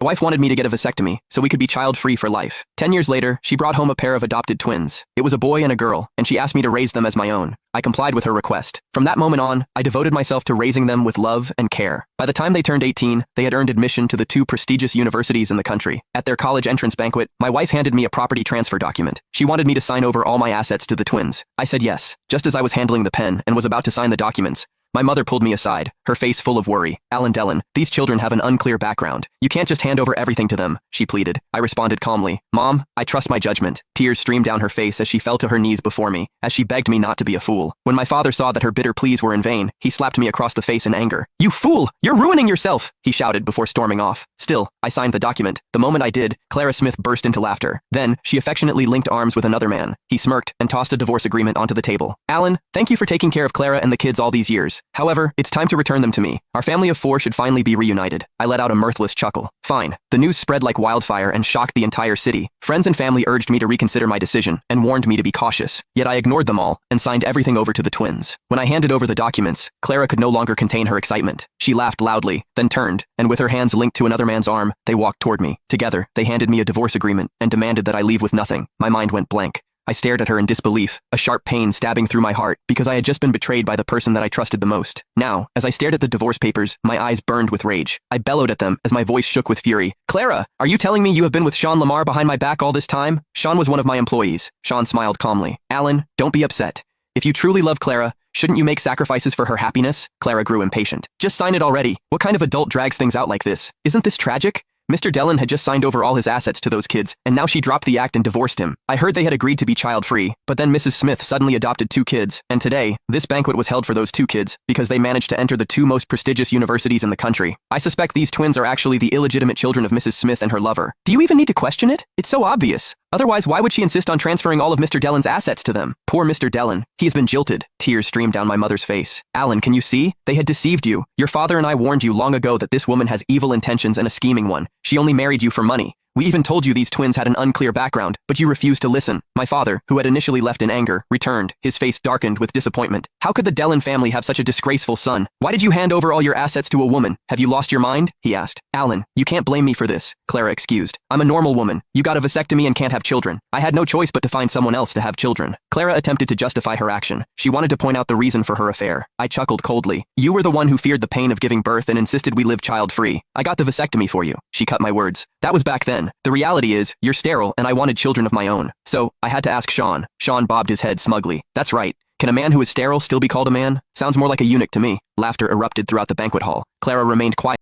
The wife wanted me to get a vasectomy so we could be child-free for life. 10 years later, she brought home a pair of adopted twins. It was a boy and a girl, and she asked me to raise them as my own. I complied with her request. From that moment on, I devoted myself to raising them with love and care. By the time they turned 18, they had earned admission to the 2 prestigious universities in the country. At their college entrance banquet, my wife handed me a property transfer document. She wanted me to sign over all my assets to the twins. I said yes. Just as I was handling the pen and was about to sign the documents, my mother pulled me aside, her face full of worry. "Alan Dellen, these children have an unclear background. You can't just hand over everything to them," she pleaded. I responded calmly, "Mom, I trust my judgment." Tears streamed down her face as she fell to her knees before me, as she begged me not to be a fool. When my father saw that her bitter pleas were in vain, he slapped me across the face in anger. "You fool! You're ruining yourself!" he shouted before storming off. Still, I signed the document. The moment I did, Clara Smith burst into laughter. Then, she affectionately linked arms with another man. He smirked and tossed a divorce agreement onto the table. "Alan, thank you for taking care of Clara and the kids all these years. However, it's time to return them to me. Our family of 4 should finally be reunited." I let out a mirthless chuckle. Fine. The news spread like wildfire and shocked the entire city. Friends and family urged me to reconsider my decision and warned me to be cautious. Yet I ignored them all and signed everything over to the twins. When I handed over the documents, Clara could no longer contain her excitement. She laughed loudly, then turned, and with her hands linked to another man's arm, they walked toward me. Together, they handed me a divorce agreement and demanded that I leave with nothing. My mind went blank. I stared at her in disbelief, a sharp pain stabbing through my heart because I had just been betrayed by the person that I trusted the most. Now, as I stared at the divorce papers, my eyes burned with rage. I bellowed at them as my voice shook with fury. "Clara, are you telling me you have been with Sean Lamar behind my back all this time?" Sean was one of my employees. Sean smiled calmly. "Alan, don't be upset. If you truly love Clara, shouldn't you make sacrifices for her happiness?" Clara grew impatient. "Just sign it already. What kind of adult drags things out like this? Isn't this tragic?" Mr. Dellen had just signed over all his assets to those kids, and now she dropped the act and divorced him. I heard they had agreed to be child-free, but then Mrs. Smith suddenly adopted 2 kids, and today, this banquet was held for those 2 kids because they managed to enter the 2 most prestigious universities in the country. I suspect these twins are actually the illegitimate children of Mrs. Smith and her lover. Do you even need to question it? It's so obvious. Otherwise, why would she insist on transferring all of Mr. Dellen's assets to them? Poor Mr. Dellen. He has been jilted. Tears streamed down my mother's face. "Alan, can you see? They had deceived you. Your father and I warned you long ago that this woman has evil intentions and a scheming one. She only married you for money. We even told you these twins had an unclear background, but you refused to listen." My father, who had initially left in anger, returned, his face darkened with disappointment. "How could the Dellen family have such a disgraceful son? Why did you hand over all your assets to a woman? Have you lost your mind?" he asked. "Alan, you can't blame me for this," Clara excused. "I'm a normal woman. You got a vasectomy and can't have children. I had no choice but to find someone else to have children." Clara attempted to justify her action. She wanted to point out the reason for her affair. I chuckled coldly. "You were the one who feared the pain of giving birth and insisted we live child-free. I got the vasectomy for you." She cut my words. "That was back then. The reality is, you're sterile and I wanted children of my own. So, I had to ask Sean." Sean bobbed his head smugly. "That's right. Can a man who is sterile still be called a man? Sounds more like a eunuch to me." Laughter erupted throughout the banquet hall. Clara remained quiet.